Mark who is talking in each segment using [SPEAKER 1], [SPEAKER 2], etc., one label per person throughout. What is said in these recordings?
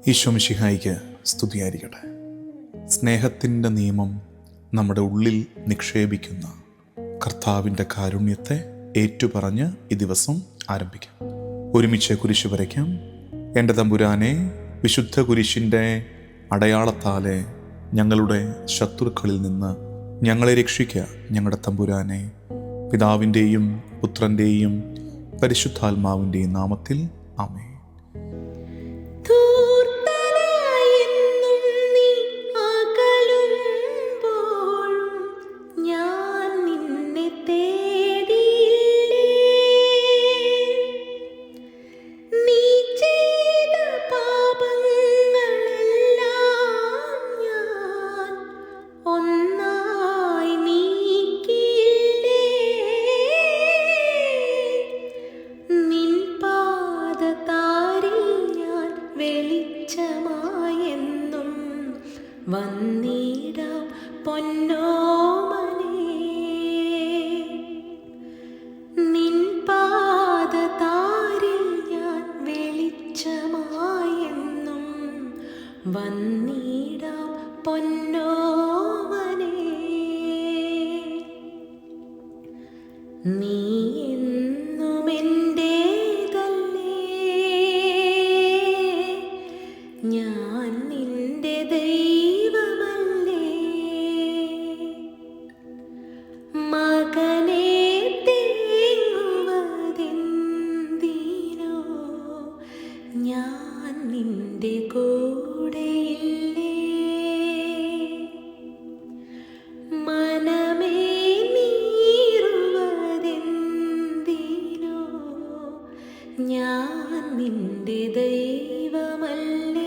[SPEAKER 1] ഈശോ മിശിഹായിക്ക് സ്തുതിയായിരിക്കട്ടെ. സ്നേഹത്തിൻ്റെ നിയമം നമ്മുടെ ഉള്ളിൽ നിക്ഷേപിക്കുന്ന കർത്താവിൻ്റെ കാരുണ്യത്തെ ഏറ്റുപറഞ്ഞ് ഈ ദിവസം ആരംഭിക്കാം. ഒരുമിച്ച് കുരിശ് വരയ്ക്കാം. എൻ്റെ തമ്പുരാനെ, വിശുദ്ധ കുരിശിൻ്റെ അടയാളത്താലെ ഞങ്ങളുടെ ശത്രുക്കളിൽ നിന്ന് ഞങ്ങളെ രക്ഷിക്കുക. ഞങ്ങളുടെ തമ്പുരാനെ, പിതാവിൻ്റെയും പുത്രൻ്റെയും പരിശുദ്ധാത്മാവിൻ്റെയും നാമത്തിൽ ആമേൻ.
[SPEAKER 2] വന്നിടാം പൊന്നോമനേ, നിൻ പാദതാരിൽ ഞാൻ വെളിച്ചമായെന്നും വന്നിടാം പൊന്നോമനേ. നീ എന്നും എന്റേതല്ലേ, ഞാൻ നിന്റെ ഞാൻ നിന്റെ കൂടെയില്ലേ. മനമേ നീറുവതെന്തിനോ, ഞാൻ നിന്റെ ദൈവമല്ലേ.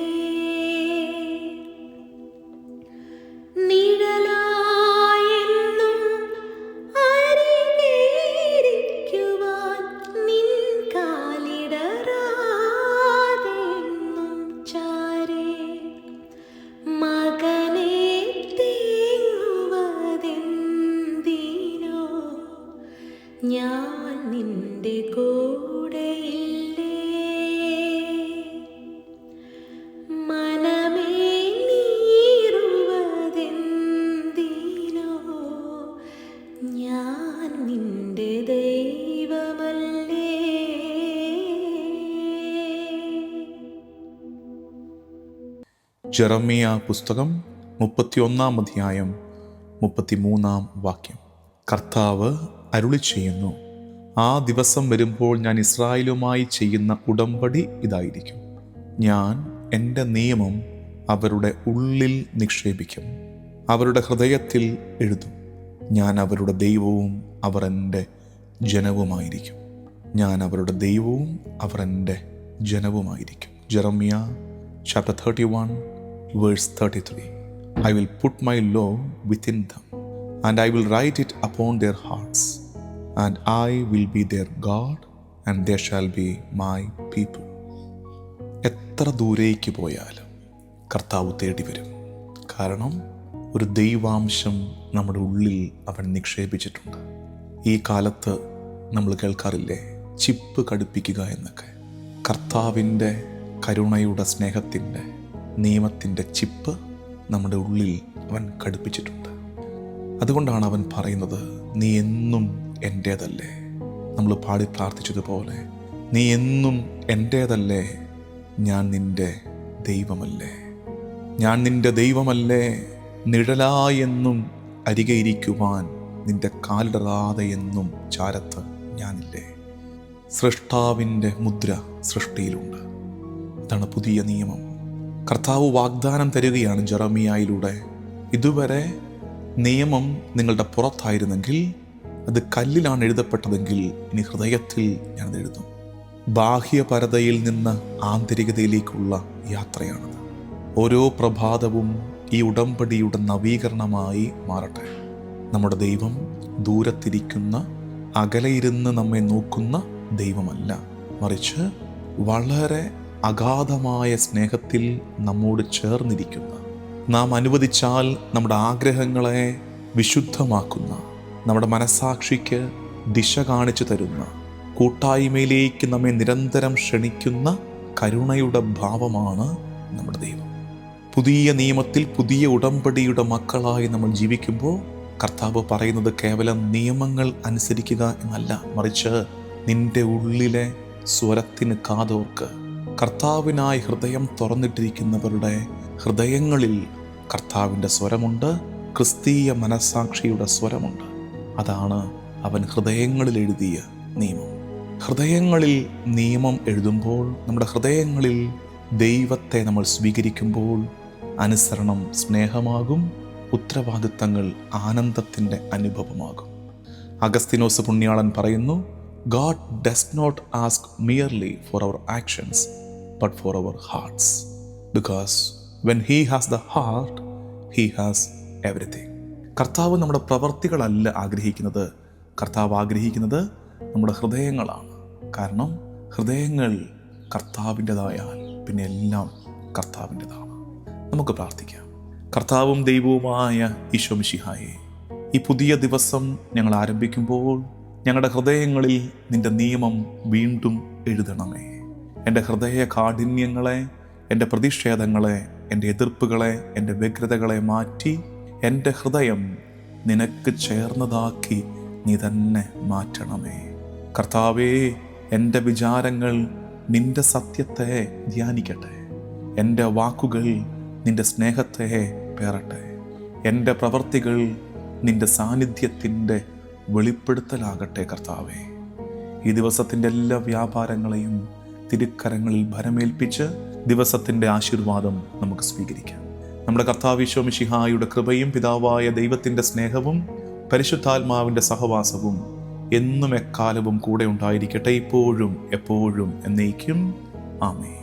[SPEAKER 2] ഞാൻ നിന്റെ കൂടെയില്ലേ. മനമേ നീറുവതെന്തിനോ, ഞാൻ നിന്റെ ദൈവമല്ലേ.
[SPEAKER 1] ജെറമ്യ പുസ്തകം 31 അധ്യായം 33 വാക്യം. കർത്താവ് അരുളി ചെയ്യുന്നു, ആ ദിവസം വരുമ്പോൾ ഞാൻ ഇസ്രായേലുമായി ചെയ്യുന്ന ഉടമ്പടി ഇതായിരിക്കും. ഞാൻ എൻ്റെ നിയമം അവരുടെ ഉള്ളിൽ നിക്ഷേപിക്കും, അവരുടെ ഹൃദയത്തിൽ എഴുതും. ഞാൻ അവരുടെ ദൈവവും അവർ എൻ്റെ ജനവുമായിരിക്കും. ഞാൻ അവരുടെ ദൈവവും അവർ എൻ്റെ ജനവുമായിരിക്കും. Jeremiah chapter 31 verse 33. I will put my law within them, and I will write it upon their hearts, and I will be their God, and they shall be my people. എത്ര ദൂരേക്ക് പോയാലും കർത്താവ് തേടി വരും. കാരണം ഒരു ദൈവാംശം നമ്മുടെ ഉള്ളിൽ അവൻ നിക്ഷേപിച്ചിട്ടുണ്ട്. ഈ കാലത്ത് നമ്മൾ കേൾക്കാറില്ലേ, ചിപ്പ് കടുപ്പിക്കുക എന്നൊക്കെ. കർത്താവിൻ്റെ കരുണയുടെ, സ്നേഹത്തിൻ്റെ, നിയമത്തിൻ്റെ ചിപ്പ് നമ്മുടെ ഉള്ളിൽ അവൻ ഘടിപ്പിച്ചിട്ടുണ്ട്. അതുകൊണ്ടാണ് അവൻ പറയുന്നത്, നീ എന്നും എൻ്റേതല്ലേ. നമ്മൾ പാടി പ്രാർത്ഥിച്ചതുപോലെ, നീ എന്നും എൻ്റേതല്ലേ, ഞാൻ നിൻ്റെ ദൈവമല്ലേ. ഞാൻ നിൻ്റെ ദൈവമല്ലേ, നിഴലായെന്നും അരികെ ഇരിക്കുവാൻ നിൻ്റെ കാലിടറാതെ എന്നും ചാരത്ത് ഞാനില്ലേ. സൃഷ്ടാവിൻ്റെ മുദ്ര സൃഷ്ടിയിലുണ്ട്. ഇതാണ് പുതിയ നിയമം. കർത്താവ് വാഗ്ദാനം തരികയാണ് ജെറമ്യായിലൂടെ. ഇതുവരെ നിയമം നിങ്ങളുടെ പുറത്തായിരുന്നെങ്കിൽ, അത് കല്ലിലാണ് എഴുതപ്പെട്ടതെങ്കിൽ, ഇനി ഹൃദയത്തിൽ ഞാനത് എഴുതും. ബാഹ്യപരതയിൽ നിന്ന് ആന്തരികതയിലേക്കുള്ള യാത്രയാണത്. ഓരോ പ്രഭാതവും ഈ ഉടമ്പടിയുടെ നവീകരണമായി മാറട്ടെ. നമ്മുടെ ദൈവം ദൂരത്തിരിക്കുന്ന, അകലെയിരുന്ന് നമ്മെ നോക്കുന്ന ദൈവമല്ല, മറിച്ച് വളരെ അഗാധമായ സ്നേഹത്തിൽ നമ്മോട് ചേർന്നിരിക്കുന്ന, നാം അനുവദിച്ചാൽ നമ്മുടെ ആഗ്രഹങ്ങളെ വിശുദ്ധമാക്കുന്ന, നമ്മുടെ മനസാക്ഷിക്ക് ദിശ കാണിച്ചു തരുന്ന, കൂട്ടായ്മയിലേക്ക് നമ്മെ നിരന്തരം ക്ഷണിക്കുന്ന കരുണയുടെ ഭാവമാണ് നമ്മുടെ ദൈവം. പുതിയ നിയമത്തിൽ പുതിയ ഉടമ്പടിയുടെ മക്കളായി നമ്മൾ ജീവിക്കുമ്പോൾ കർത്താവ് പറയുന്നത് കേവലം നിയമങ്ങൾ അനുസരിക്കുക എന്നല്ല, മറിച്ച് നിന്റെ ഉള്ളിലെ സ്വരത്തിന് കാതോർക്ക്. കർത്താവിനായി ഹൃദയം തുറന്നിട്ടിരിക്കുന്നവരുടെ ഹൃദയങ്ങളിൽ കർത്താവിൻ്റെ സ്വരമുണ്ട്, ക്രിസ്തീയ മനസ്സാക്ഷിയുടെ സ്വരമുണ്ട്. അതാണ് അവൻ ഹൃദയങ്ങളിൽ എഴുതിയ നിയമം. ഹൃദയങ്ങളിൽ നിയമം എഴുതുമ്പോൾ, നമ്മുടെ ഹൃദയങ്ങളിൽ ദൈവത്തെ നമ്മൾ സ്വീകരിക്കുമ്പോൾ അനുസരണം സ്നേഹമാകും, ഉത്തരവാദിത്തങ്ങൾ ആനന്ദത്തിൻ്റെ അനുഭവമാകും. അഗസ്തീനോസ് പുണ്യാളൻ പറയുന്നു, God does not ask merely for our actions, but for our hearts. Because when He has the heart, He has everything. കർത്താവ് നമ്മുടെ പ്രവർത്തികളല്ല ആഗ്രഹിക്കുന്നത്, കർത്താവ് ആഗ്രഹിക്കുന്നത് നമ്മുടെ ഹൃദയങ്ങളാണ്. കാരണം ഹൃദയങ്ങൾ കർത്താവിൻ്റെതായാൽ പിന്നെ എല്ലാം കർത്താവിൻ്റെതാണ്. നമുക്ക് പ്രാർത്ഥിക്കാം. കർത്താവും ദൈവവുമായ ഈശോ മിശിഹായേ, ഈ പുതിയ ദിവസം ഞങ്ങൾ ആരംഭിക്കുമ്പോൾ ഞങ്ങളുടെ ഹൃദയങ്ങളിൽ നിന്റെ നിയമം വീണ്ടും എഴുതണമേ. എൻ്റെ ഹൃദയ കാഠിന്യങ്ങളെ, എൻ്റെ പ്രതിഷേധങ്ങളെ, എൻ്റെ എതിർപ്പുകളെ, എൻ്റെ വ്യഗ്രതകളെ മാറ്റി എൻ്റെ ഹൃദയം നിനക്ക് ചേർന്നതാക്കി നീ തന്നെ മാറ്റണമേ. കർത്താവേ, എൻ്റെ വിചാരങ്ങൾ നിന്റെ സത്യത്തെ ധ്യാനിക്കട്ടെ, എൻ്റെ വാക്കുകൾ നിന്റെ സ്നേഹത്തെ പേറട്ടെ, എൻ്റെ പ്രവർത്തികൾ നിന്റെ സാന്നിധ്യത്തിൻ്റെ വെളിപ്പെടുത്തലാകട്ടെ. കർത്താവേ, ഈ ദിവസത്തിൻ്റെ എല്ലാ വ്യാപാരങ്ങളെയും തിരുക്കരങ്ങളിൽ ഭരമേൽപ്പിച്ച് ദിവസത്തിൻ്റെ ആശീർവാദം നമുക്ക് സ്വീകരിക്കാം. നമ്മുടെ കർത്താവ് ഈശോ മിശിഹായുടെ കൃപയും പിതാവായ ദൈവത്തിൻ്റെ സ്നേഹവും പരിശുദ്ധാത്മാവിൻ്റെ സഹവാസവും എന്നും എക്കാലവും കൂടെ ഉണ്ടായിരിക്കട്ടെ, ഇപ്പോഴും എപ്പോഴും എന്നേക്കും. ആമേൻ.